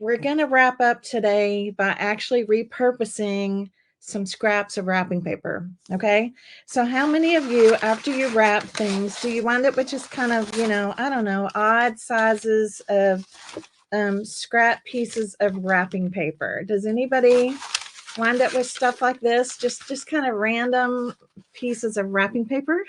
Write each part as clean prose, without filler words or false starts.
we're going to wrap up today by actually repurposing some scraps of wrapping paper. Okay. So how many of you, after you wrap things, do you wind up with just kind of, I don't know, odd sizes of scrap pieces of wrapping paper? Does anybody wind up with stuff like this? Just kind of random pieces of wrapping paper?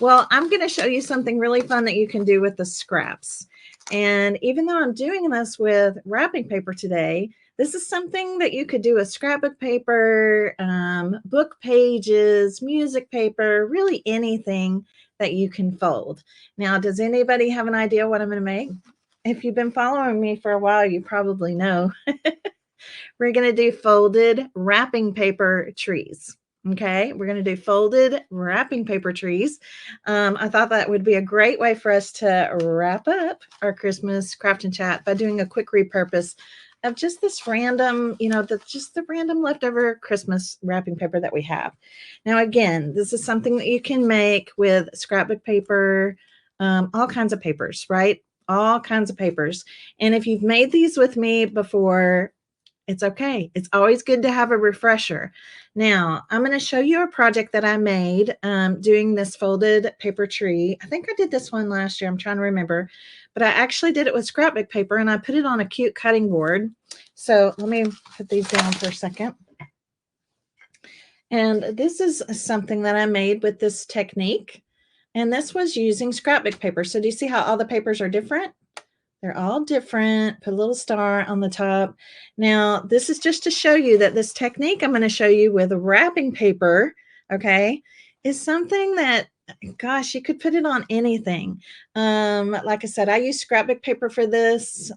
Well, I'm going to show you something really fun that you can do with the scraps. And even though I'm doing this with wrapping paper today, this is something that you could do with scrapbook paper, book pages, music paper, really anything that you can fold. Now, does anybody have an idea what I'm going to make? If you've been following me for a while, you probably know. We're going to do folded wrapping paper trees. Okay, we're going to do folded wrapping paper trees. I thought that would be a great way for us to wrap up our Christmas craft and chat by doing a quick repurpose of just this random, just the random leftover Christmas wrapping paper that we have. Now, again, this is something that you can make with scrapbook paper, all kinds of papers, right? All kinds of papers. And if you've made these with me before, it's okay. It's always good to have a refresher. Now, I'm going to show you a project that I made doing this folded paper tree. I think I did this one last year. I'm trying to remember. But I actually did it with scrapbook paper, and I put it on a cute cutting board. So let me put these down for a second. And this is something that I made with this technique. And this was using scrapbook paper. So do you see how all the papers are different? They're all different. Put a little star on the top. Now, this is just to show you that this technique I'm going to show you with wrapping paper, okay, is something that, gosh, you could put it on anything. Like I said, I use scrapbook paper for this.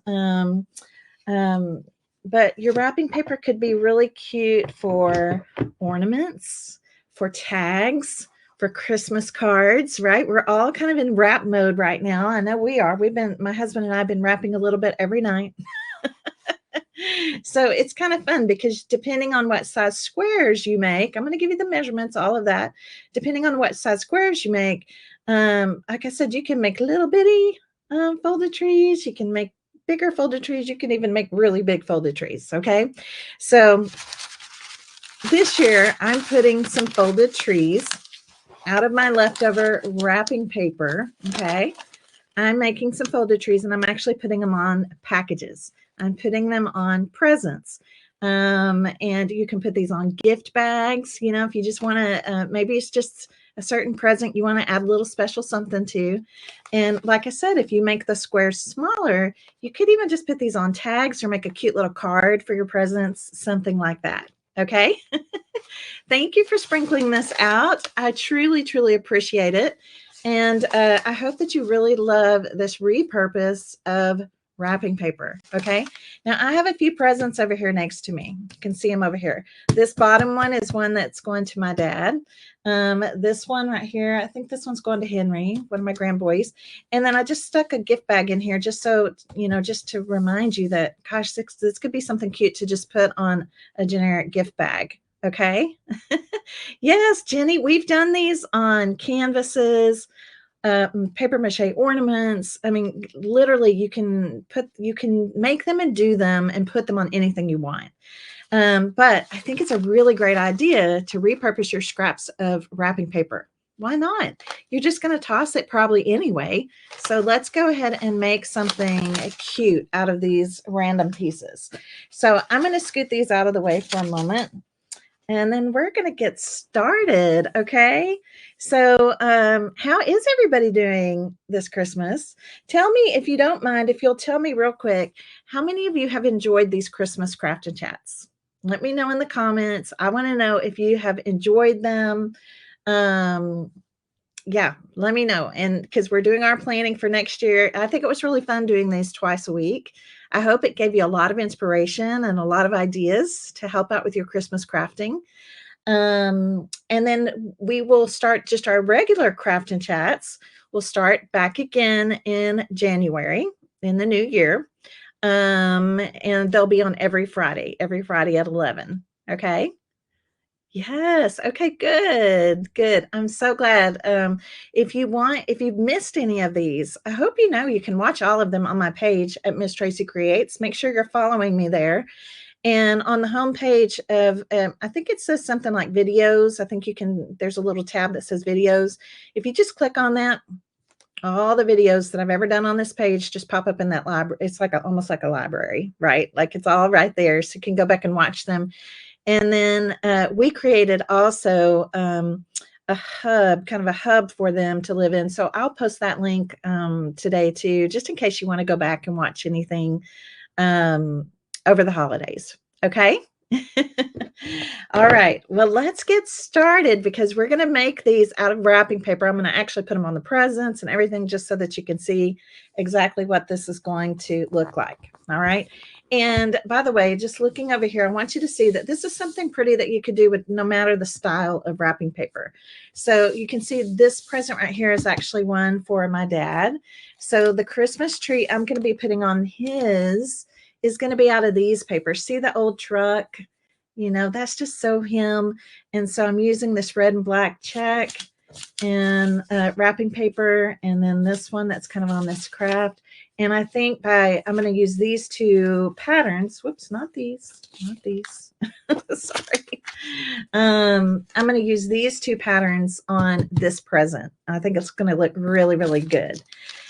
But your wrapping paper could be really cute for ornaments, for tags, for Christmas cards, right? We're all kind of in wrap mode right now. I know we are. My husband and I have been wrapping a little bit every night. So it's kind of fun because depending on what size squares you make, I'm going to give you the measurements, all of that. Depending on what size squares you make, like I said, you can make little bitty folded trees. You can make bigger folded trees. You can even make really big folded trees. Okay. So this year I'm putting some folded trees out of my leftover wrapping paper. Okay. I'm making some folded trees and I'm actually putting them on packages. I'm putting them on presents. And you can put these on gift bags. If you just want to, maybe it's just a certain present you want to add a little special something to. And like I said, if you make the squares smaller, you could even just put these on tags or make a cute little card for your presents, something like that. Okay. Thank you for sprinkling this out. I truly, truly appreciate it. And I hope that you really love this repurpose of wrapping paper. Okay. Now I have a few presents over here next to me. You can see them over here. This bottom one is one that's going to my dad. This one right here, I think this one's going to Henry, one of my grandboys. And then I just stuck a gift bag in here just so, just to remind you that, gosh, this could be something cute to just put on a generic gift bag. Okay. Yes, Jenny, we've done these on canvases, paper mache ornaments. I mean, literally you can make them and do them and put them on anything you want. But I think it's a really great idea to repurpose your scraps of wrapping paper. Why not? You're just going to toss it probably anyway. So let's go ahead and make something cute out of these random pieces. So I'm going to scoot these out of the way for a moment. And then we're going to get started, okay? So how is everybody doing this Christmas? Tell me, if you don't mind, if you'll tell me real quick, how many of you have enjoyed these Christmas craft and chats? Let me know in the comments. I want to know if you have enjoyed them. Yeah, let me know. And because we're doing our planning for next year, I think it was really fun doing these twice a week. I hope it gave you a lot of inspiration and a lot of ideas to help out with your Christmas crafting. And then we will start just our regular craft and chats. We'll start back again in January in the new year. And they'll be on every Friday at 11. Okay. Yes. Okay, good. Good. I'm so glad. If you've missed any of these, I hope you know you can watch all of them on my page at Miss Tracy Creates. Make sure you're following me there. And on the homepage of, I think it says something like videos. I think there's a little tab that says videos. If you just click on that, all the videos that I've ever done on this page just pop up in that library. It's like almost like a library, right? Like it's all right there. So you can go back and watch them. And then we created also a hub, kind of a hub for them to live in. So I'll post that link today too, just in case you want to go back and watch anything over the holidays. Okay. All right. Well, let's get started because we're going to make these out of wrapping paper. I'm going to actually put them on the presents and everything just so that you can see exactly what this is going to look like. All right. And by the way, just looking over here, I want you to see that this is something pretty that you could do with no matter the style of wrapping paper. So you can see this present right here is actually one for my dad. So the Christmas tree I'm going to be putting on his is going to be out of these papers. See the old truck? You know, that's just so him. And so I'm using this red and black check and wrapping paper. And then this one that's kind of on this craft. And I think I'm going to use these two patterns. Whoops, not these. Sorry. I'm going to use these two patterns on this present. I think it's going to look really, really good.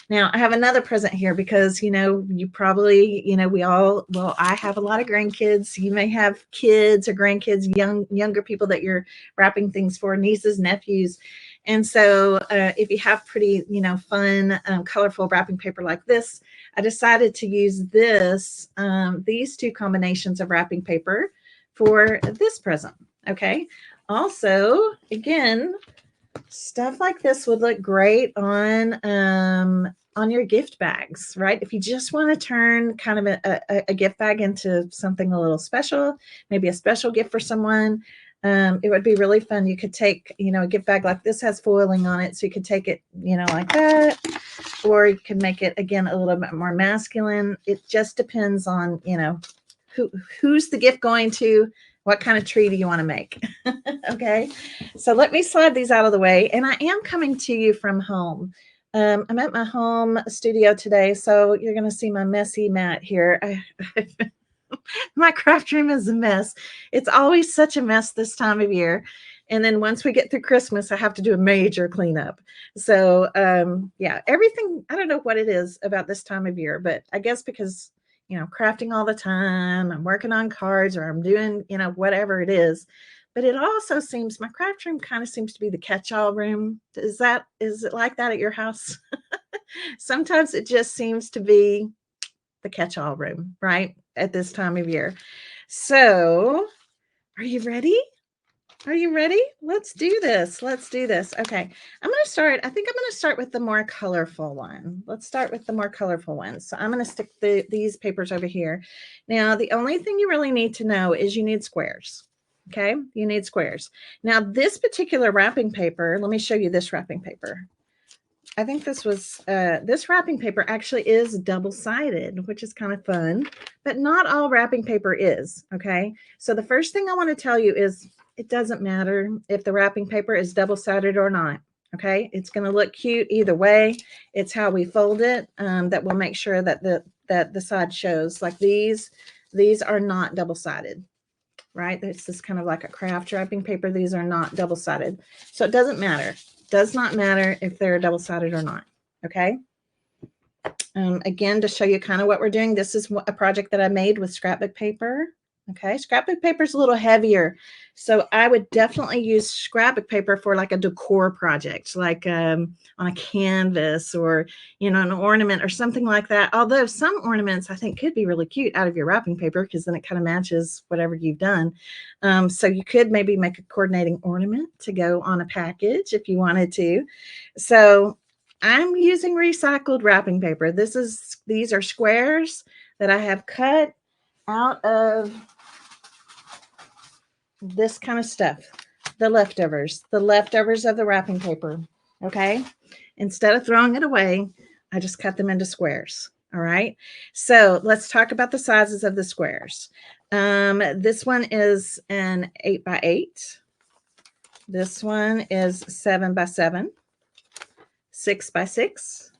Now, I have another present here because, you probably, I have a lot of grandkids. You may have kids or grandkids, younger people that you're wrapping things for, nieces, nephews. And so if you have pretty, fun, colorful wrapping paper like this, I decided to use these two combinations of wrapping paper for this present. Okay. Also, again, stuff like this would look great on your gift bags, right? If you just want to turn kind of a gift bag into something a little special, maybe a special gift for someone, it would be really fun. You could take, a gift bag like this has foiling on it, so you could take it, like that, or you can make it again a little bit more masculine. It just depends on, who's the gift going to. What kind of tree do you want to make? Okay, so let me slide these out of the way. And I am coming to you from home. I'm at my home studio today, so you're going to see my messy mat here. My craft room is a mess. It's always such a mess this time of year. And then once we get through Christmas, I have to do a major cleanup. So yeah, everything, I don't know what it is about this time of year, but I guess because crafting all the time, I'm working on cards, or I'm doing, whatever it is. But it also seems my craft room kind of seems to be the catch-all room. Is it like that at your house? Sometimes it just seems to be the catch-all room, right? At this time of year. So, are you ready? Are you ready? Let's do this. Okay. I think I'm going to start with the more colorful one. Let's start with the more colorful one. So I'm going to stick these papers over here. Now, the only thing you really need to know is you need squares. Okay. You need squares. Now, this particular wrapping paper, let me show you this wrapping paper. I think this wrapping paper actually is double-sided, which is kind of fun, but not all wrapping paper is. Okay. So the first thing I want to tell you is, it doesn't matter if the wrapping paper is double-sided or not. Okay. It's going to look cute either way. It's how we fold it that will make sure that the side shows. Like these are not double-sided, right? This is kind of like a craft wrapping paper. These are not double-sided. So it doesn't matter. Does not matter if they're double-sided or not. Okay. Again, to show you kind of what we're doing, this is a project that I made with scrapbook paper. Okay, scrapbook paper is a little heavier, so I would definitely use scrapbook paper for like a decor project, like on a canvas, or an ornament or something like that. Although some ornaments I think could be really cute out of your wrapping paper, because then it kind of matches whatever you've done. So you could maybe make a coordinating ornament to go on a package if you wanted to. So I'm using recycled wrapping paper. These are squares that I have cut out of this kind of stuff, the leftovers of the wrapping paper. Okay. Instead of throwing it away, I just cut them into squares. All right. So let's talk about the sizes of the squares. This one is an 8 by 8. This one is 7 by 7, 6 by 6,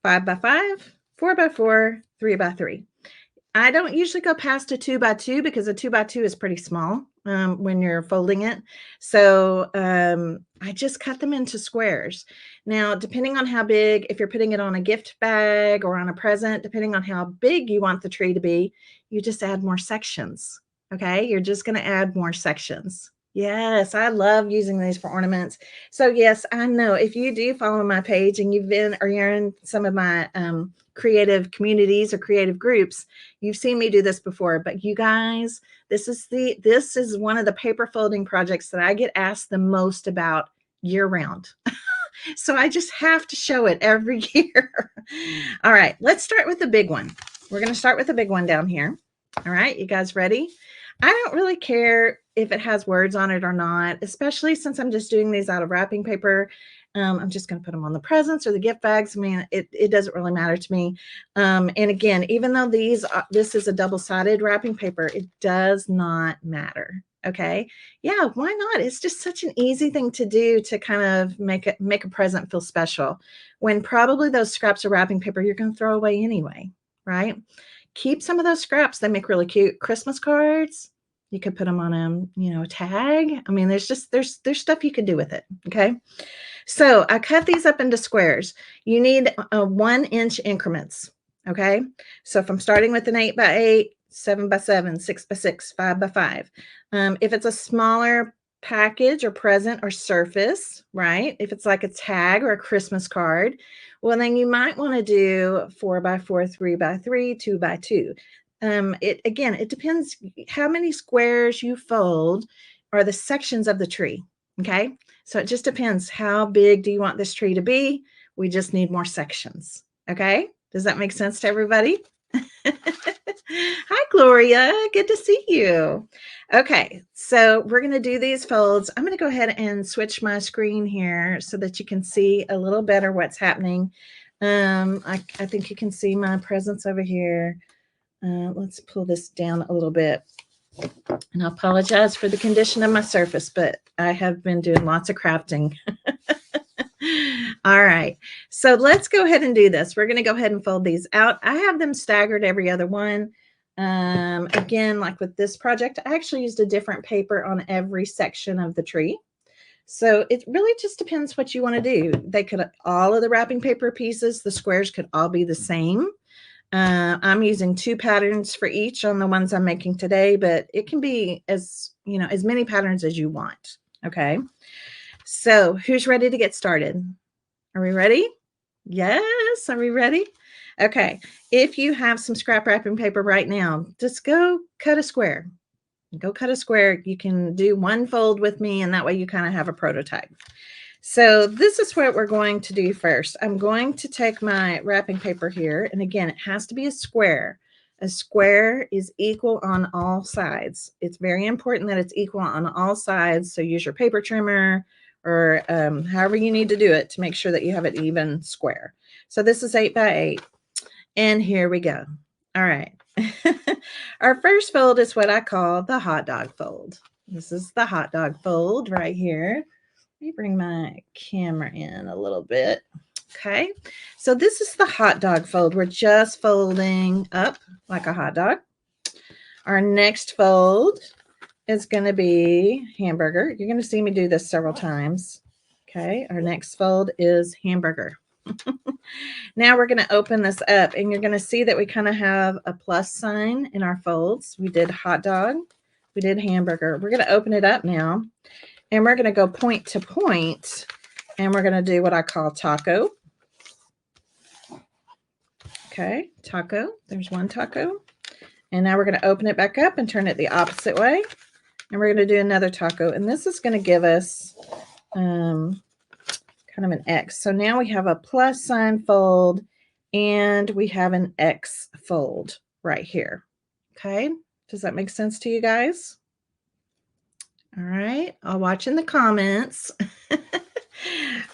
5 by 5, 4 by 4, 3 by 3. I don't usually go past a 2 by 2 because a 2 by 2 is pretty small when you're folding it. So I just cut them into squares. Now, depending on how big, if you're putting it on a gift bag or on a present, depending on how big you want the tree to be, you just add more sections. Okay, you're just going to add more sections. Yes, I love using these for ornaments. So yes, I know if you do follow my page and you've been or you're in some of my creative communities or creative groups, you've seen me do this before. But you guys, this is one of the paper folding projects that I get asked the most about year round. So I just have to show it every year. All right, let's start with the big one. We're going to start with the big one down here. All right, you guys ready? I don't really care if it has words on it or not, especially since I'm just doing these out of wrapping paper. I'm just going to put them on the presents or the gift bags. I mean, it doesn't really matter to me. And again, even though this is a double-sided wrapping paper, it does not matter. Okay. Yeah, why not? It's just such an easy thing to do to kind of make a present feel special when probably those scraps of wrapping paper you're going to throw away anyway, right? Keep some of those scraps. They make really cute Christmas cards. You could put them on a tag. I mean, there's stuff you could do with it. Okay. So I cut these up into squares. You need 1 inch increments. Okay. So if I'm starting with an 8 by 8, 7 by 7, 6 by 6, 5 by 5. If it's a smaller package or present or surface, right? If it's like a tag or a Christmas card, well, then you might want to do 4 by 4, 3 by 3, 2 by 2. It depends how many squares you fold are the sections of the tree. Okay. So it just depends. How big do you want this tree to be? We just need more sections. Okay. Does that make sense to everybody? Hi, Gloria. Good to see you. Okay, so we're going to do these folds. I'm going to go ahead and switch my screen here so that you can see a little better what's happening. I think you can see my presents over here. Let's pull this down a little bit. And I apologize for the condition of my surface, but I have been doing lots of crafting. All right, so let's go ahead and do this. We're going to go ahead and fold these out. I have them staggered every other one. Again, like with this project, I actually used a different paper on every section of the tree. So it really just depends what you want to do. They could, all of the wrapping paper pieces, the squares could all be the same. I'm using 2 patterns for each on the ones I'm making today, but it can be as many patterns as you want. Okay. So who's ready to get started? Are we ready? Yes. Are we ready? Okay. If you have some scrap wrapping paper right now, just go cut a square. Go cut a square. You can do 1 fold with me, and that way you kind of have a prototype. So this is what we're going to do first. I'm going to take my wrapping paper here, and again, it has to be a square. A square is equal on all sides. It's very important that it's equal on all sides, so use your paper trimmer or however you need to do it to make sure that you have it even square. So this is 8 by 8, and here we go. All right. Our first fold is what I call the hot dog fold. This is the hot dog fold right here. Let me bring my camera in a little bit. Okay, so this is the hot dog fold. We're just folding up like a hot dog. Our next fold is going to be hamburger. You're going to see me do this several times. Okay, our next fold is hamburger. Now we're going to open this up, and you're going to see that we kind of have a plus sign in our folds. We did hot dog. We did hamburger. We're going to open it up now. And we're going to go point to point, and we're going to do what I call taco. Okay, taco. There's 1 taco. And now we're going to open it back up and turn it the opposite way. And we're going to do another taco. And this is going to give us kind of an X. So now we have a plus sign fold, and we have an X fold right here. Okay, does that make sense to you guys? All right, I'll watch in the comments.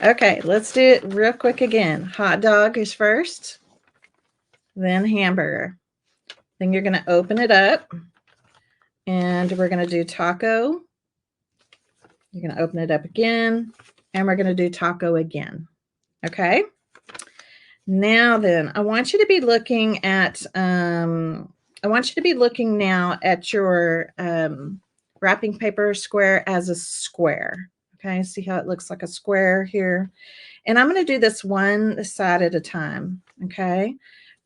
Okay, let's do it real quick again. Hot dog is first, then hamburger. Then you're going to open it up, and we're going to do taco, You're going to open it up again, and we're going to do taco again. Okay. Now then, I want you to be looking at, now at your wrapping paper square as a square. Okay. See how it looks like a square here? And I'm going to do this one side at a time. Okay.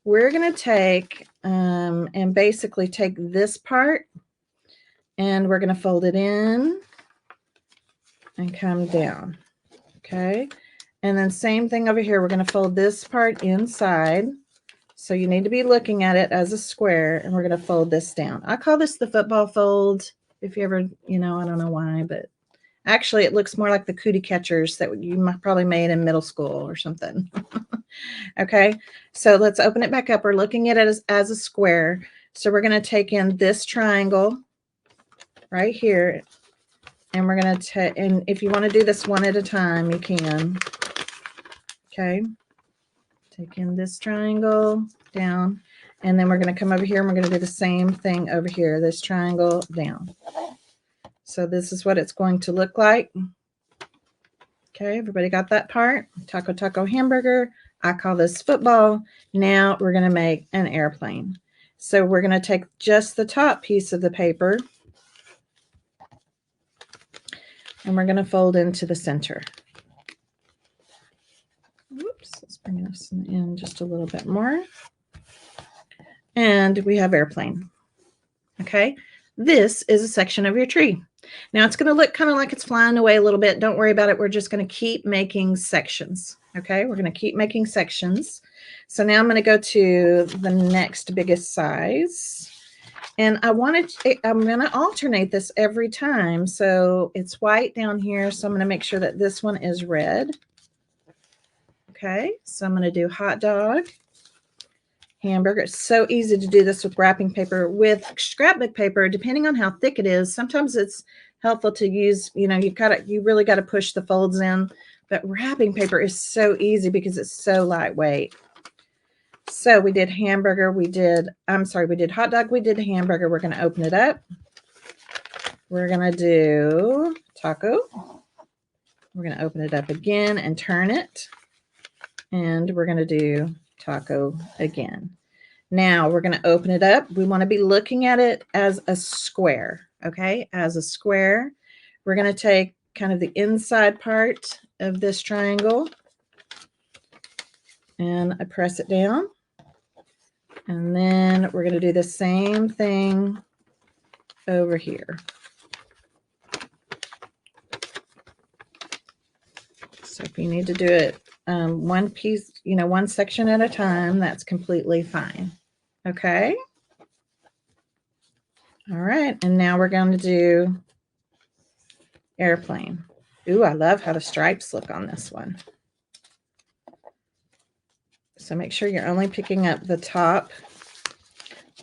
We're going to take, and basically take this part, and we're going to fold it in and come down. Okay. And then same thing over here. We're going to fold this part inside. So you need to be looking at it as a square, and we're going to fold this down. I call this the football fold. If you ever, I don't know why, but actually it looks more like the cootie catchers that you probably made in middle school or something. Okay. So let's open it back up. We're looking at it as a square. So we're going to take in this triangle right here, and we're going to take, and if you want to do this one at a time, you can. Okay. Take in this triangle down, and then we're going to come over here and we're going to do the same thing over here, this triangle down. So this is what it's going to look like. Okay, everybody got that part? Taco, taco, hamburger. I call this football. Now we're going to make an airplane. So we're going to take just the top piece of the paper, and we're going to fold into the center. Whoops, let's bring this in just a little bit more. And we have airplane. Okay, this is a section of your tree. Now it's going to look kind of like it's flying away a little bit. Don't worry about it. We're just going to keep making sections. Okay, we're going to keep making sections. So now I'm going to go to the next biggest size. And I'm going to alternate this every time. So it's white down here. So I'm going to make sure that this one is red. Okay, so I'm going to do hot dog, hamburger. It's so easy to do this with wrapping paper. With scrapbook paper, depending on how thick it is, sometimes it's helpful to use, you really got to push the folds in. But wrapping paper is so easy because it's so lightweight. So we did hamburger, we did hot dog, we did hamburger. We're going to open it up. We're going to do taco. We're going to open it up again and turn it. And we're going to do taco again. Now we're going to open it up. We want to be looking at it as a square. Okay, as a square. We're going to take kind of the inside part of this triangle, and I press it down. And then we're going to do the same thing over here. So if you need to do it one piece, one section at a time, that's completely fine. Okay. All right. And now we're going to do airplane. Ooh, I love how the stripes look on this one. So make sure you're only picking up the top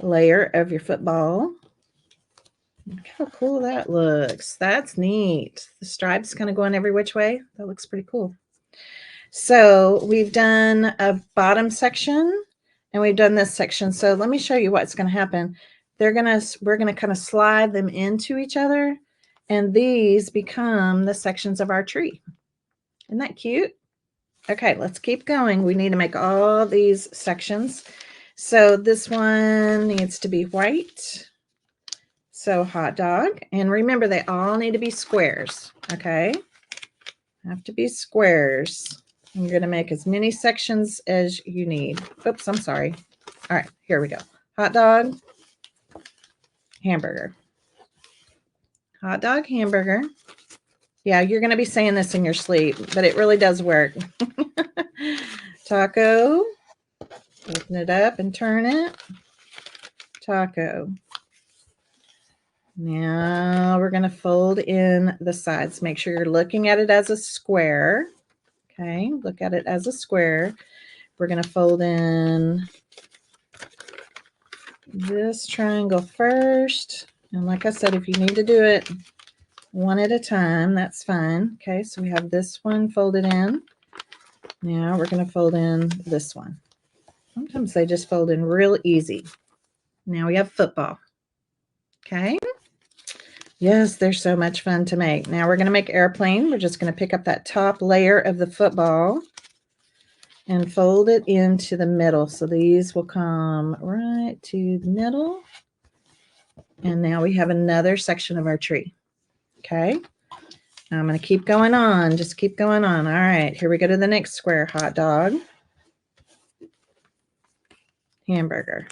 layer of your football. Look how cool that looks. That's neat. The stripes kind of going every which way. That looks pretty cool. So we've done a bottom section and we've done this section. So let me show you what's going to happen. We're going to kind of slide them into each other, and these become the sections of our tree. Isn't that cute? Okay, let's keep going. We need to make all these sections. So this one needs to be white. So hot dog. And remember, they all need to be squares. Okay, have to be squares. And you're going to make as many sections as you need. Oops, I'm sorry. All right, here we go. Hot dog, hamburger. Hot dog, hamburger. Yeah, you're going to be saying this in your sleep, but it really does work. Taco. Open it up and turn it. Taco. Now we're going to fold in the sides. Make sure you're looking at it as a square. Okay, look at it as a square. We're going to fold in this triangle first. And like I said, if you need to do it one at a time, that's fine. Okay, so we have this one folded in. Now we're going to fold in this one. Sometimes they just fold in real easy. Now we have football. Okay. Yes, they're so much fun to make. Now we're going to make airplane. We're just going to pick up that top layer of the football and fold it into the middle. So these will come right to the middle. And now we have another section of our tree. Okay. I'm going to keep going on. Just keep going on. All right. Here we go to the next square. Hot dog. Hamburger.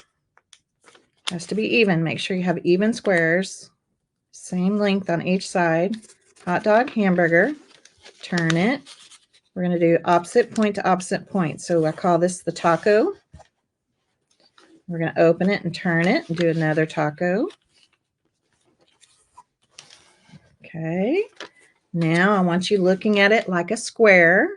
Has to be even. Make sure you have even squares. Same length on each side. Hot dog, hamburger. Turn it. We're going to do opposite point to opposite point. So I call this the taco. We're going to open it and turn it and do another taco. Okay. Now I want you looking at it like a square.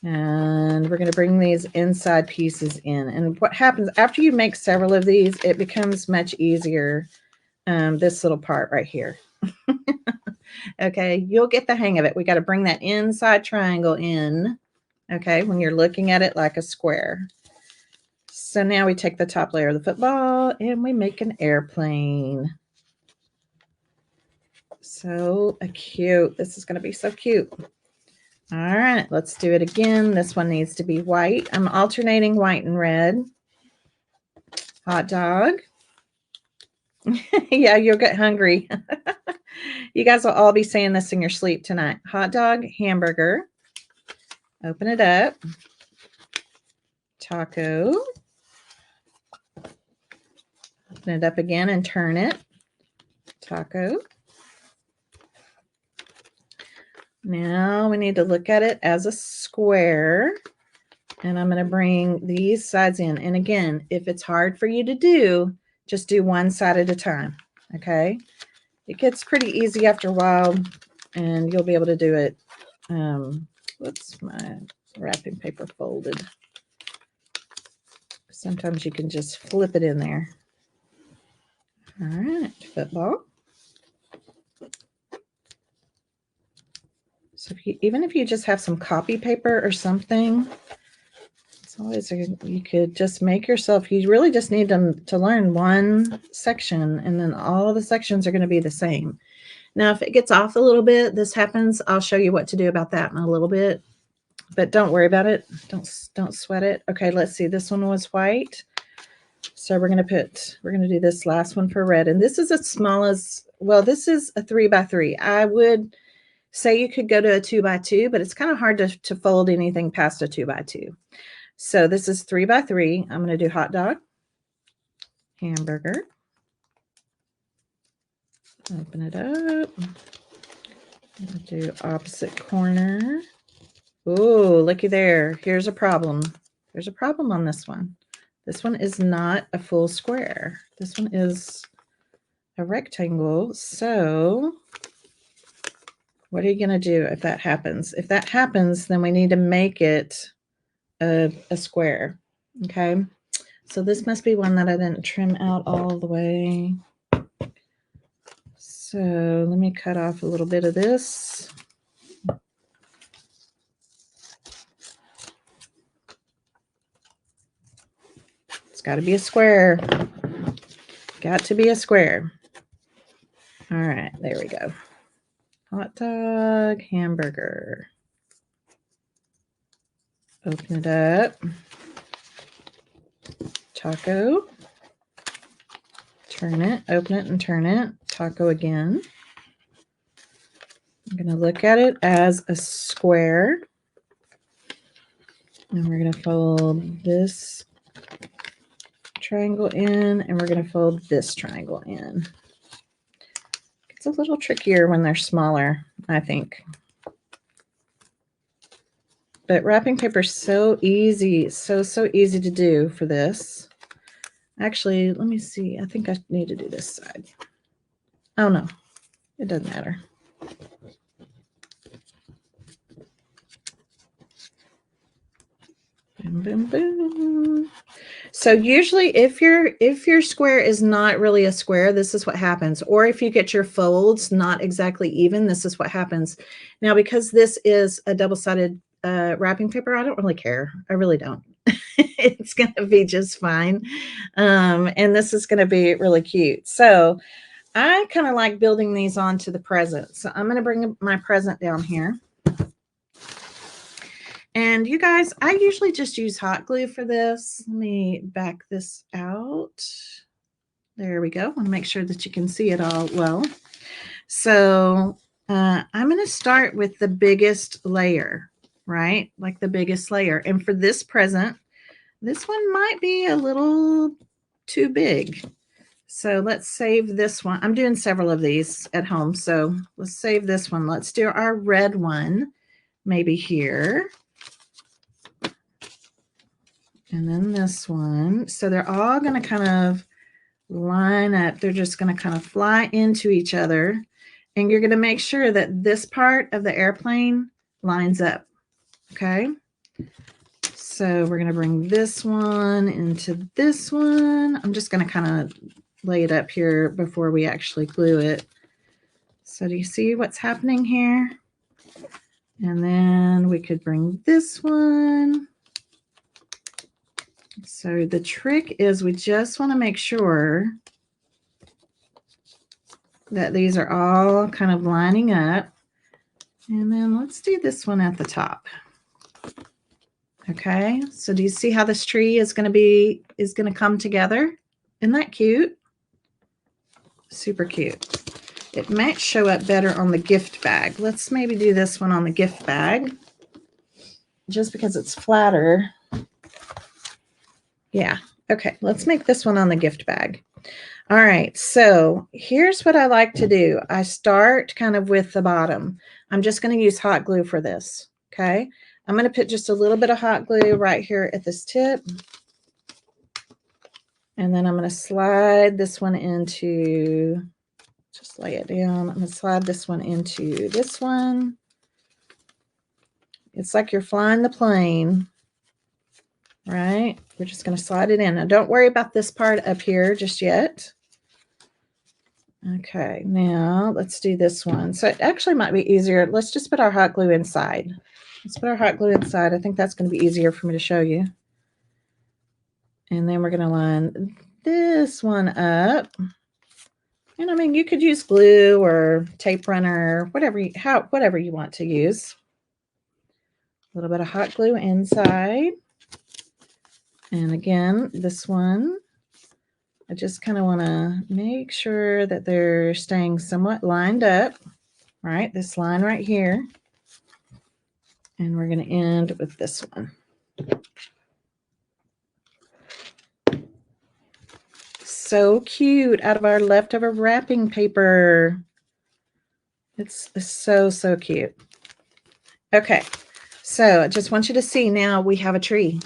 And we're going to bring these inside pieces in. And what happens after you make several of these, it becomes much easier. This little part right here. Okay, you'll get the hang of it. We got to bring that inside triangle in. Okay, when you're looking at it like a square. So now we take the top layer of the football and we make an airplane. So cute. This is going to be so cute. All right, let's do it again. This one needs to be white. I'm alternating white and red. Hot dog. Yeah, you'll get hungry. You guys will all be saying this in your sleep tonight. Hot dog, hamburger. Open it up. Taco. Open it up again and turn it. Taco. Now we need to look at it as a square. And I'm going to bring these sides in. And again, if it's hard for you to do, just do one side at a time. Okay. It gets pretty easy after a while and you'll be able to do it. What's my wrapping paper folded? Sometimes you can just flip it in there. All right, football. So even if you just have some copy paper or something, it's always you could just make yourself. You really just need to learn one section, and then all of the sections are going to be the same. Now, if it gets off a little bit, this happens. I'll show you what to do about that in a little bit. But don't worry about it. Don't sweat it. Okay, let's see. This one was white. So we're going to do this last one for red. And this is as small as, well, this is a 3x3. I would say you could go to a 2x2, but it's kind of hard to fold anything past a 2x2. So this is 3x3. I'm going to do hot dog, hamburger. Open it up. Do opposite corner. Oh, looky there. Here's a problem. There's a problem on this one. This one is not a full square. This one is a rectangle. So what are you going to do if that happens? If that happens, then we need to make it a square. Okay. So this must be one that I didn't trim out all the way. So let me cut off a little bit of this. It's got to be a square. Got to be a square. All right, there we go. Hot dog, hamburger. Open it up. Taco. Turn it, open it and turn it. Taco again. I'm going to look at it as a square. And we're going to fold this triangle in, and we're going to fold this triangle in. It's a little trickier when they're smaller, I think. But wrapping paper is so easy, so easy to do for this. Actually, let me see. I think I need to do this side. Oh, no, it doesn't matter. Boom, boom, boom. So usually if your square is not really a square, this is what happens. Or if you get your folds not exactly even, this is what happens. Now, because this is a double-sided wrapping paper, I don't really care. I really don't. It's going to be just fine. And this is going to be really cute. So I kind of like building these onto the present. So I'm going to bring my present down here. And you guys, I usually just use hot glue for this. Let me back this out. There we go. I want to make sure that you can see it all well. So I'm going to start with the biggest layer, right? Like the biggest layer. And for this present, this one might be a little too big. So let's save this one. I'm doing several of these at home. So let's save this one. Let's do our red one, maybe here. And then this one. So they're all going to kind of line up. They're just going to kind of fly into each other. And you're going to make sure that this part of the airplane lines up. Okay. So we're going to bring this one into this one. I'm just going to kind of lay it up here before we actually glue it. So do you see what's happening here? And then we could bring this one. So the trick is we just want to make sure that these are all kind of lining up. And then let's do this one at the top. Okay, so do you see how this tree is going to come together? Isn't that cute? Super cute. It might show up better on the gift bag. Let's maybe do this one on the gift bag just because it's flatter. Yeah, okay, let's make this one on the gift bag. All right, so here's what I like to do. I start kind of with the bottom. I'm just going to use hot glue for this, okay? I'm going to put just a little bit of hot glue right here at this tip. And then I'm going to slide this one into, just lay it down. I'm going to slide this one into this one. It's like you're flying the plane, right? We're just going to slide it in. Now, don't worry about this part up here just yet. Okay, now let's do this one. So it actually might be easier. Let's just put our hot glue inside. Let's put our hot glue inside. I think that's going to be easier for me to show you. And then we're going to line this one up. And I mean, you could use glue or tape runner, whatever you want to use. A little bit of hot glue inside. And again, this one, I just kind of want to make sure that they're staying somewhat lined up, right? This line right here. And we're going to end with this one. So cute, out of our leftover wrapping paper. It's so, so cute. Okay, so I just want you to see now we have a tree.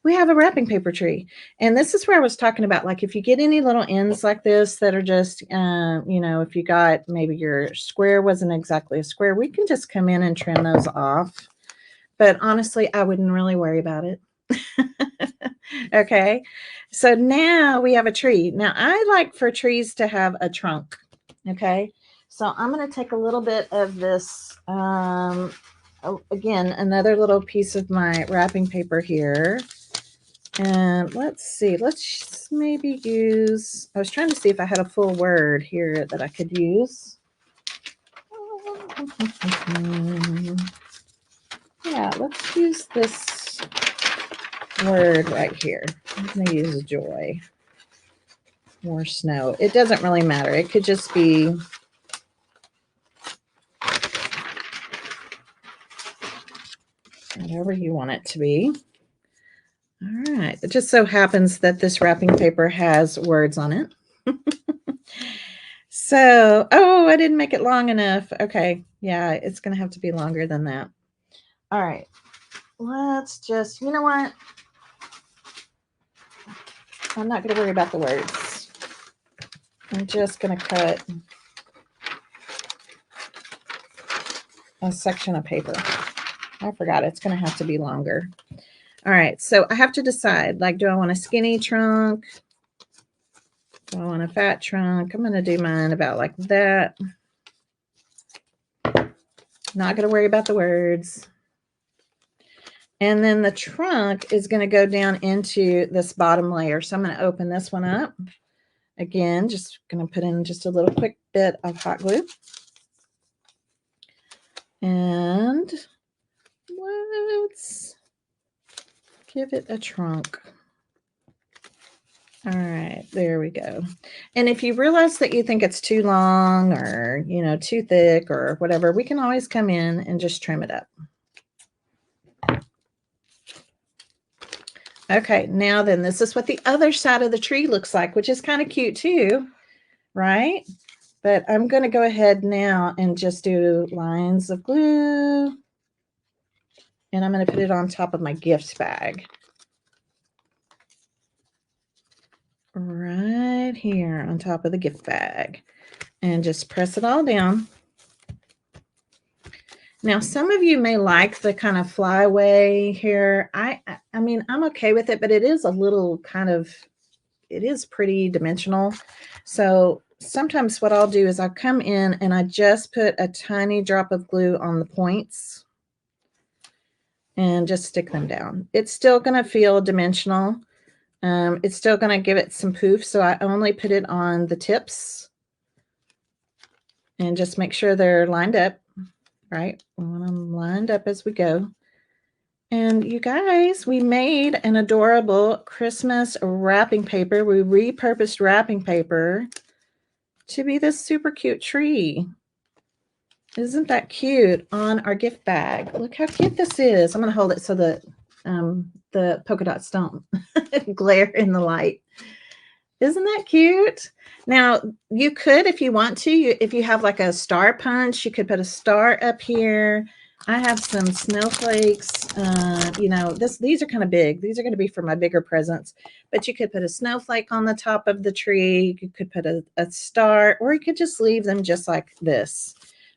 We have a wrapping paper tree. And this is where I was talking about, like, if you get any little ends like this that are just, you know, if you got maybe your square wasn't exactly a square, we can just come in and trim those off. But honestly, I wouldn't really worry about it. Okay, so now we have a tree. Now I like for trees to have a trunk. Okay, so I'm going to take a little bit of this, again, another little piece of my wrapping paper here. And let's see, let's maybe use, I was trying to see if I had a full word here that I could use. Yeah, let's use this word right here. I'm going to use joy or snow. It doesn't really matter. It could just be whatever you want it to be. All right. It just so happens that this wrapping paper has words on it. So, oh, I didn't make it long enough. Okay. Yeah, it's going to have to be longer than that. All right. Let's just, you know what? I'm not going to worry about the words. I'm just going to cut a section of paper. I forgot it's going to have to be longer. All right, so I have to decide, like, do I want a skinny trunk? Do I want a fat trunk? I'm going to do mine about like that. Not going to worry about the words. And then the trunk is going to go down into this bottom layer. So I'm going to open this one up. Again, just going to put in just a little quick bit of hot glue. And let's give it a trunk. All right, there we go. And if you realize that you think it's too long or, you know, too thick or whatever, we can always come in and just trim it up. Okay, now then, this is what the other side of the tree looks like, which is kind of cute too, right? But I'm going to go ahead now and just do lines of glue. And I'm going to put it on top of my gift bag. Right here on top of the gift bag. And just press it all down. Now, some of you may like the kind of flyaway here. I mean, I'm okay with it, but it is a little kind of, it is pretty dimensional. So sometimes what I'll do is I'll come in and I just put a tiny drop of glue on the points and just stick them down. It's still going to feel dimensional. It's still going to give it some poof. So I only put it on the tips and just make sure they're lined up, right? We want them lined up as we go. And you guys, we made an adorable Christmas wrapping paper. We repurposed wrapping paper to be this super cute tree. Isn't that cute on our gift bag? Look how cute this is. I'm going to hold it so that the polka dots don't glare in the light. Isn't that cute? Now, you could, if you want to, if you have like a star punch, you could put a star up here. I have some snowflakes. You know, these are kind of big. These are going to be for my bigger presents. But you could put a snowflake on the top of the tree. You could put a star, or you could just leave them just like this.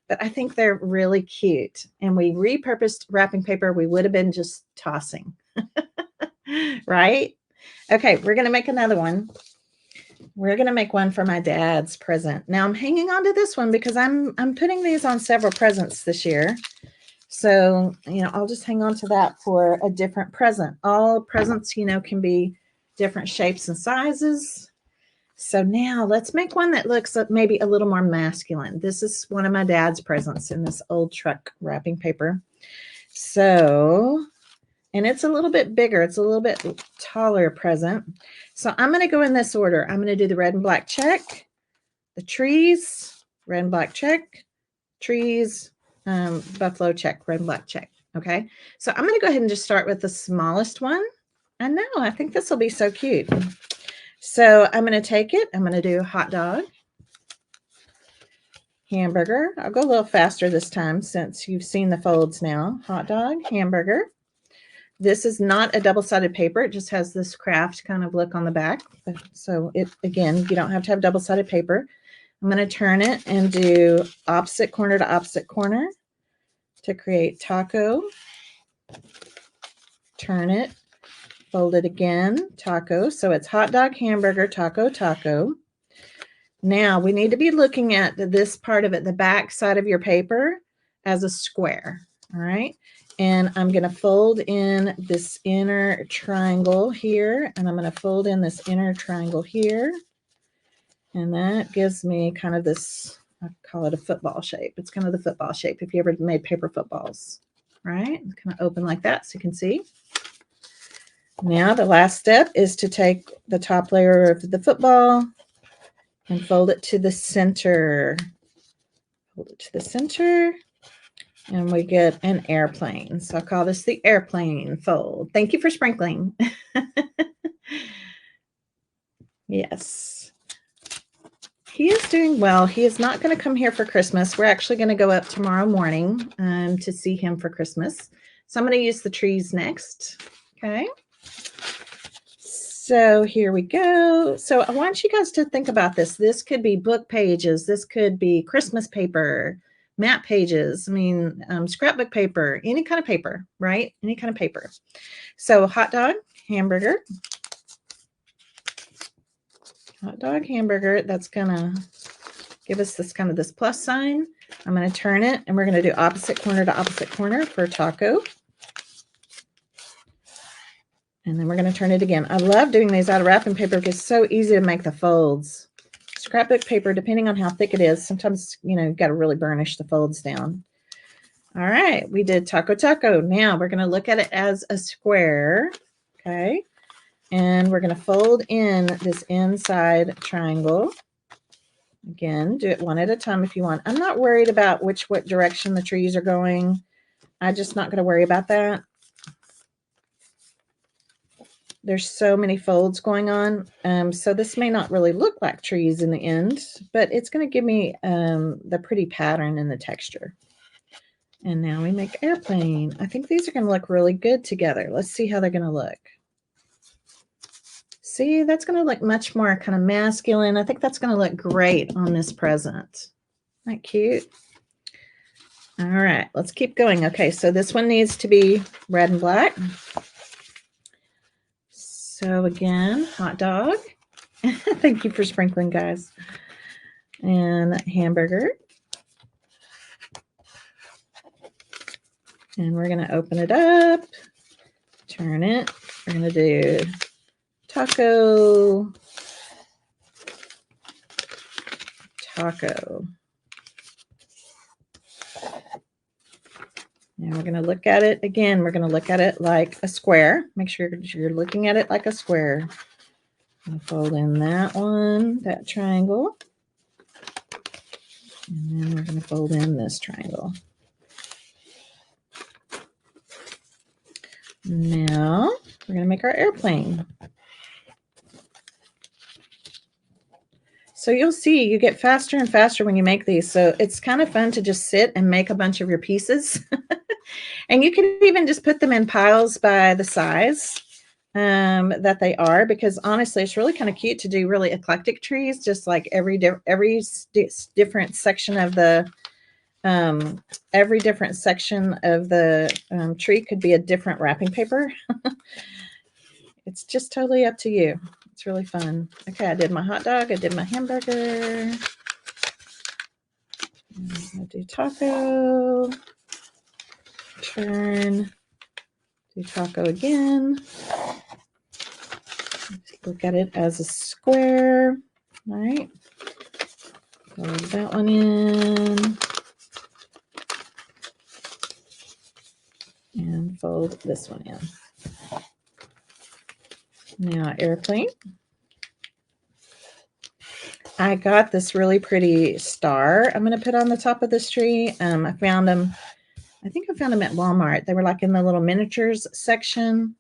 But I think they're really cute. And we repurposed wrapping paper. We would have been just tossing. Right? Okay, we're going to make another one. We're going to make one for my dad's present. Now I'm hanging on to this one because I'm putting these on several presents this year. So, you know, I'll just hang on to that for a different present. All presents, you know, can be different shapes and sizes. So now let's make one that looks maybe a little more masculine. This is one of my dad's presents in this old truck wrapping paper. So, and it's a little bit bigger. It's a little bit taller present. So I'm going to go in this order. I'm going to do the red and black check, the trees, red and black check, trees, buffalo check, red and black check. Okay. So I'm going to go ahead and just start with the smallest one. I know, I think this will be so cute. So I'm going to take it. I'm going to do hot dog, hamburger. I'll go a little faster this time since you've seen the folds now. Hot dog, hamburger. This is not a double-sided paper. It just has this craft kind of look on the back. So it, again, you don't have to have double-sided paper. I'm going to turn it and do opposite corner to opposite corner to create taco. Turn it, fold it again, taco. So it's hot dog, hamburger, taco, taco. Now we need to be looking at this part of it, the back side of your paper, as a square. All right. And I'm going to fold in this inner triangle here, and I'm going to fold in this inner triangle here. And that gives me kind of this, I call it a football shape. It's kind of the football shape if you ever made paper footballs, right? It's kind of open like that so you can see. Now the last step is to take the top layer of the football and fold it to the center. Fold it to the center. And we get an airplane. So I'll call this the airplane fold. Thank you for sprinkling. Yes. He is doing well. He is not going to come here for Christmas. We're actually going to go up tomorrow morning to see him for Christmas. So I'm going to use the trees next. Okay. So here we go. So I want you guys to think about this. This could be book pages. This could be Christmas paper. Map pages, I mean, scrapbook paper, any kind of paper, right? Any kind of paper. So hot dog, hamburger. Hot dog, hamburger. That's going to give us this kind of this plus sign. I'm going to turn it, and we're going to do opposite corner to opposite corner for taco. And then we're going to turn it again. I love doing these out of wrapping paper because it's so easy to make the folds. scrapbook paper, depending on how thick it is, sometimes, you know, you've got to really burnish the folds down. All right, we did taco taco. Now we're going to look at it as a square, okay? And we're going to fold in this inside triangle. Again, do it one at a time if you want. I'm not worried about what direction the trees are going. I'm just not going to worry about that. There's so many folds going on. So this may not really look like trees in the end, but it's going to give me the pretty pattern and the texture. And now we make airplane. I think these are going to look really good together. Let's see how they're going to look. See, that's going to look much more kind of masculine. I think that's going to look great on this present. Isn't that cute? All right, let's keep going. Okay, so this one needs to be red and black. So again, hot dog. Thank you for sprinkling, guys. And hamburger. And we're going to open it up, turn it. We're going to do taco, taco. And we're going to look at it again. We're going to look at it like a square. Make sure you're looking at it like a square. I'm going to fold in that one, that triangle. And then we're going to fold in this triangle. Now we're going to make our airplane. So you'll see you get faster and faster when you make these. So it's kind of fun to just sit and make a bunch of your pieces. And you can even just put them in piles by the size that they are, because honestly, it's really kind of cute to do really eclectic trees, just like every different section of the tree could be a different wrapping paper. It's just totally up to you. It's really fun. Okay, I did my hot dog. I did my hamburger. I do taco. Turn. Do taco again. Look at it as a square. All right. Fold that one in. And fold this one in. Now, airplane. I got this really pretty star I'm going to put on the top of this tree. I found them, I think I found them at Walmart. They were like in the little miniatures section.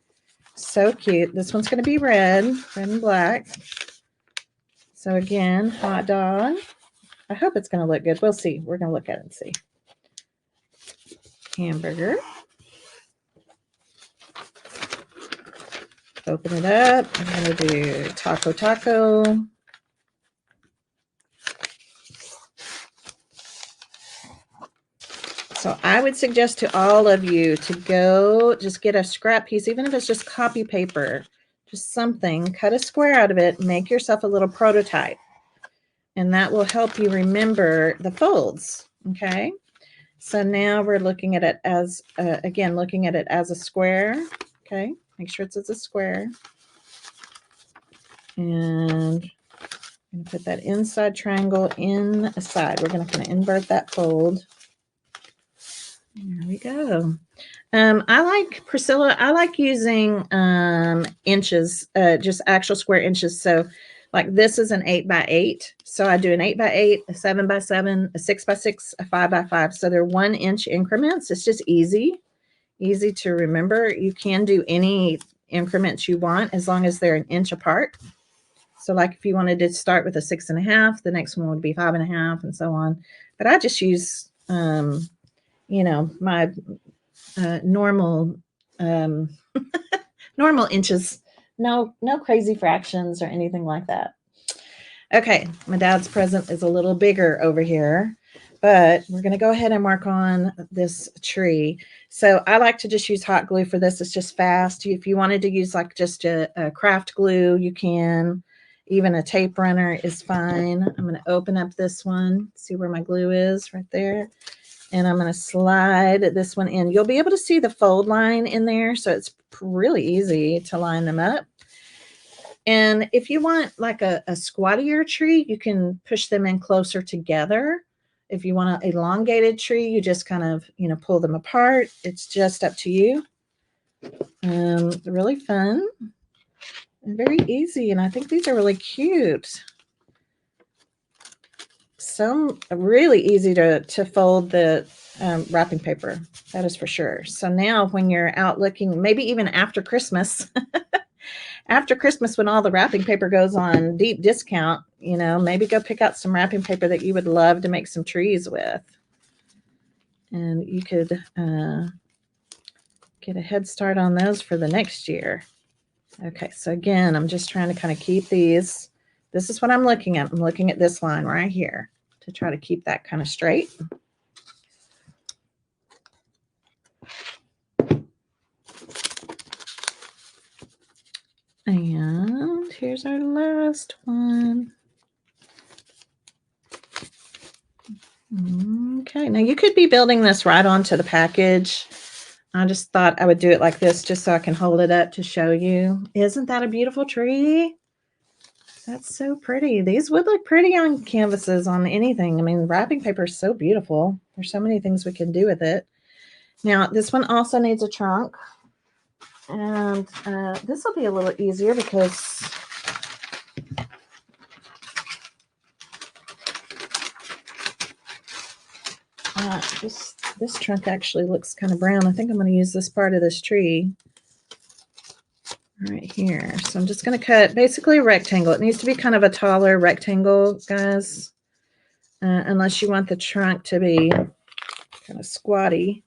So cute. This one's going to be red and black. So again, hot dog. I hope it's going to look good. We'll see. We're going to look at it and see. Hamburger. Open it up. I'm going to do taco taco. So I would suggest to all of you to go just get a scrap piece, even if it's just copy paper, just something, cut a square out of it, make yourself a little prototype. And that will help you remember the folds, okay? So now we're looking at it as, again, looking at it as a square, okay? Make sure it's as a square. And I'm going to put that inside triangle in a side. We're going to kind of invert that fold. There we go. Priscilla, I like using inches, just actual square inches. So like this is an 8x8. So I do an 8x8, a 7x7, a 6x6, a 5x5. So they're 1 inch increments. It's just easy to remember. You can do any increments you want as long as they're an inch apart. So like if you wanted to start with a 6.5, the next one would be 5.5 and so on. But I just use, you know, my normal normal inches, no crazy fractions or anything like that. Okay, my dad's present is a little bigger over here, but we're going to go ahead and work on this tree. So I like to just use hot glue for this. It's just fast. If you wanted to use like just a craft glue, you can. Even a tape runner is fine. I'm going to open up this one, see where my glue is right there. And I'm going to slide this one in. You'll be able to see the fold line in there, so it's really easy to line them up. And if you want like a squattier tree, you can push them in closer together. If you want an elongated tree, you just kind of, pull them apart. It's just up to you. Really fun and very easy. And I think these are really cute. Some really easy to fold the wrapping paper. That is for sure. So now when you're out looking, maybe even after Christmas, after Christmas, when all the wrapping paper goes on deep discount, maybe go pick out some wrapping paper that you would love to make some trees with. And you could get a head start on those for the next year. Okay, so again, I'm just trying to kind of keep these. This is what I'm looking at. I'm looking at this line right here to try to keep that kind of straight. And here's our last one. Okay, now you could be building this right onto the package. I just thought I would do it like this just so I can hold it up to show you. Isn't that a beautiful tree? That's so pretty. These would look pretty on canvases, on anything. I mean, wrapping paper is so beautiful. There's so many things we can do with it. Now, this one also needs a trunk. And this will be a little easier because this trunk actually looks kind of brown. I think I'm going to use this part of this tree right here. So I'm just going to cut basically a rectangle. It needs to be kind of a taller rectangle, guys, unless you want the trunk to be kind of squatty.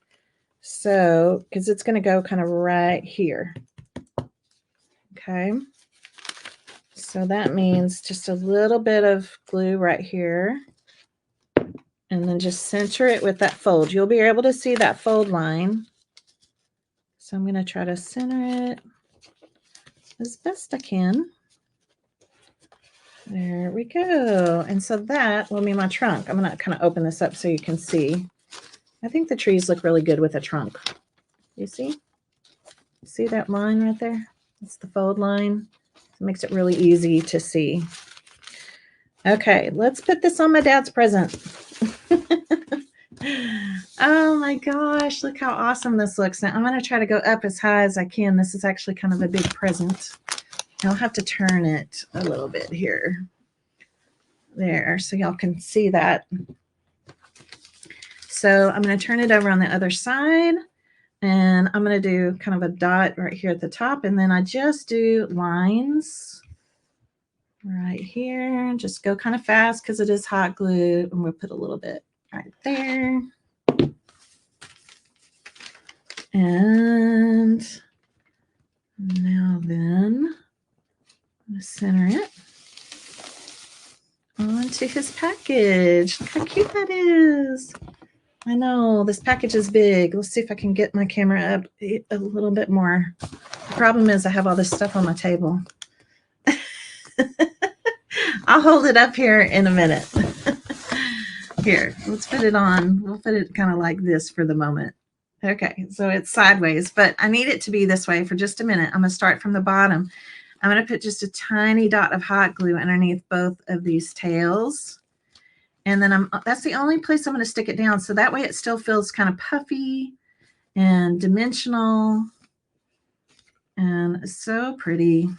So, because it's going to go kind of right here. Okay. So that means just a little bit of glue right here. And then just center it with that fold. You'll be able to see that fold line. So I'm going to try to center it as best I can. There we go. And so that will be my trunk. I'm going to kind of open this up so you can see. I think the trees look really good with a trunk. You see? See that line right there? That's the fold line. It makes it really easy to see. Okay, let's put this on my dad's present. Oh my gosh, look how awesome this looks. Now I'm going to try to go up as high as I can. This is actually kind of a big present. I'll have to turn it a little bit here. There, so y'all can see that. So I'm going to turn it over on the other side. And I'm going to do kind of a dot right here at the top. And then I just do lines right here. Just go kind of fast because it is hot glue. And we'll put a little bit right there. And now then, I'm going to center it onto his package. Look how cute that is. I know this package is big. Let's see if I can get my camera up a little bit more. The problem is I have all this stuff on my table. I'll hold it up here in a minute. Here, let's put it on. We'll put it kind of like this for the moment. Okay, so it's sideways, but I need it to be this way for just a minute. I'm going to start from the bottom. I'm going to put just a tiny dot of hot glue underneath both of these tails. And then that's the only place I'm going to stick it down. So that way it still feels kind of puffy and dimensional and so pretty.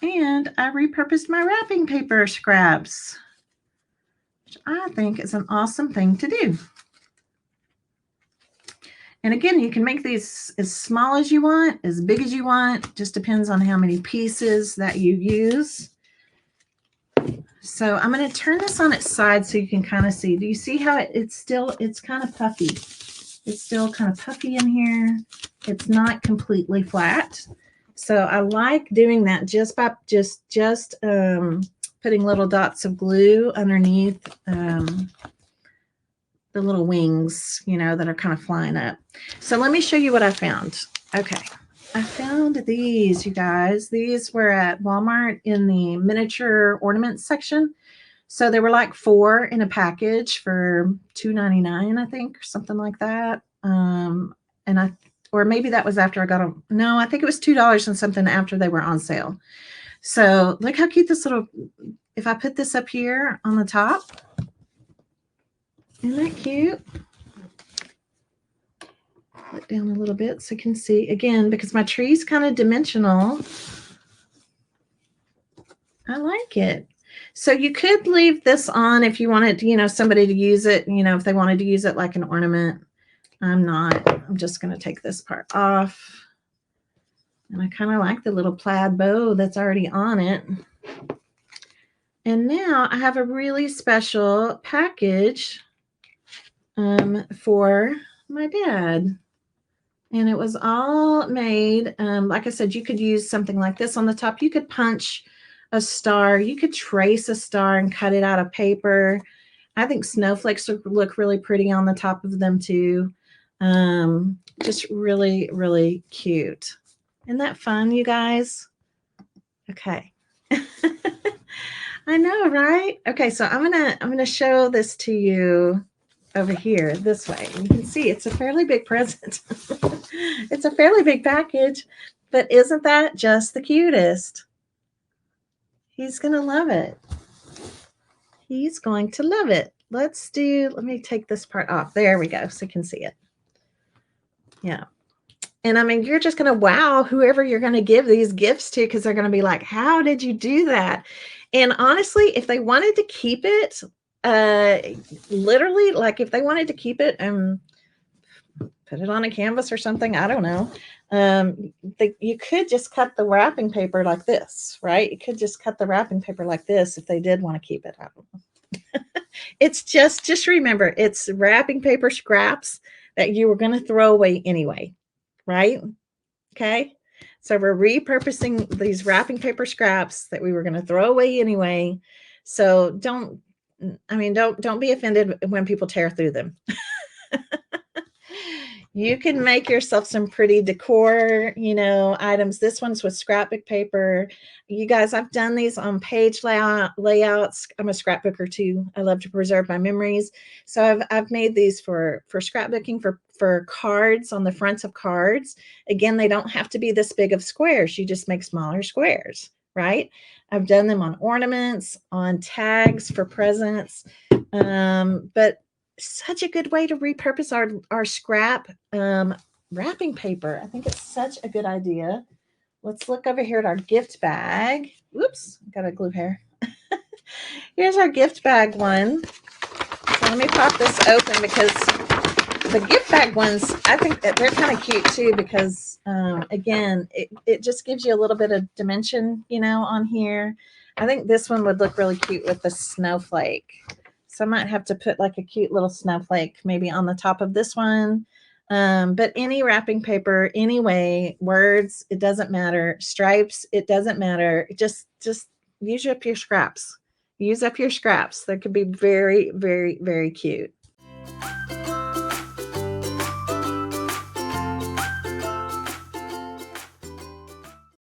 And I repurposed my wrapping paper scraps, which I think is an awesome thing to do. And again, you can make these as small as you want, as big as you want. Just depends on how many pieces that you use. So I'm going to turn this on its side so you can kind of see. Do you see how it's kind of puffy? It's still kind of puffy in here. It's not completely flat. So I like doing that just by putting little dots of glue underneath the little wings, that are kind of flying up. So let me show you what I found. Okay. I found these, you guys. These were at Walmart in the miniature ornaments section. So they were like 4 in a package for $2.99, I think, or something like that. or maybe that was after I got them. No, I think it was $2 and something after they were on sale. So look how cute this little, if I put this up here on the top, isn't that cute? Put it down a little bit so you can see again, because my tree's kind of dimensional. I like it. So you could leave this on if you wanted, somebody to use it, if they wanted to use it like an ornament. I'm not. I'm just going to take this part off. And I kind of like the little plaid bow that's already on it. And now I have a really special package for my dad. And it was all made, like I said, you could use something like this on the top. You could punch a star. You could trace a star and cut it out of paper. I think snowflakes look really pretty on the top of them too. Just really, really cute. Isn't that fun, you guys? Okay. I know, right? Okay, so I'm gonna show this to you over here this way. You can see it's a fairly big present. It's a fairly big package, but isn't that just the cutest? He's gonna love it. He's going to love it. Let me take this part off. There we go, so you can see it. Yeah. And I mean, you're just going to wow whoever you're going to give these gifts to, because they're going to be like, how did you do that? And honestly, if they wanted to keep it, literally, like if they wanted to keep it and put it on a canvas or something, I don't know. You could just cut the wrapping paper like this, right? You could just cut the wrapping paper like this if they did want to keep it. I don't know. It's just remember, it's wrapping paper scraps that you were going to throw away anyway, right? Okay. So we're repurposing these wrapping paper scraps that we were going to throw away anyway. So don't be offended when people tear through them. You can make yourself some pretty decor, items. This one's with scrapbook paper. You guys, I've done these on page layouts. I'm a scrapbooker too. I love to preserve my memories. So I've made these for scrapbooking, for cards, on the fronts of cards. Again, they don't have to be this big of squares. You just make smaller squares, right? I've done them on ornaments, on tags for presents. But such a good way to repurpose our scrap wrapping paper. I think it's such a good idea. Let's look over here at our gift bag. Whoops, got a glue hair. Here's our gift bag one. So let me pop this open, because the gift bag ones, I think that they're kind of cute too, because again, it just gives you a little bit of dimension, on here. I think this one would look really cute with the snowflake. So I might have to put like a cute little snowflake maybe on the top of this one. But any wrapping paper, anyway, words, it doesn't matter. Stripes, it doesn't matter. Just use up your scraps. Use up your scraps. That could be very, very, very cute.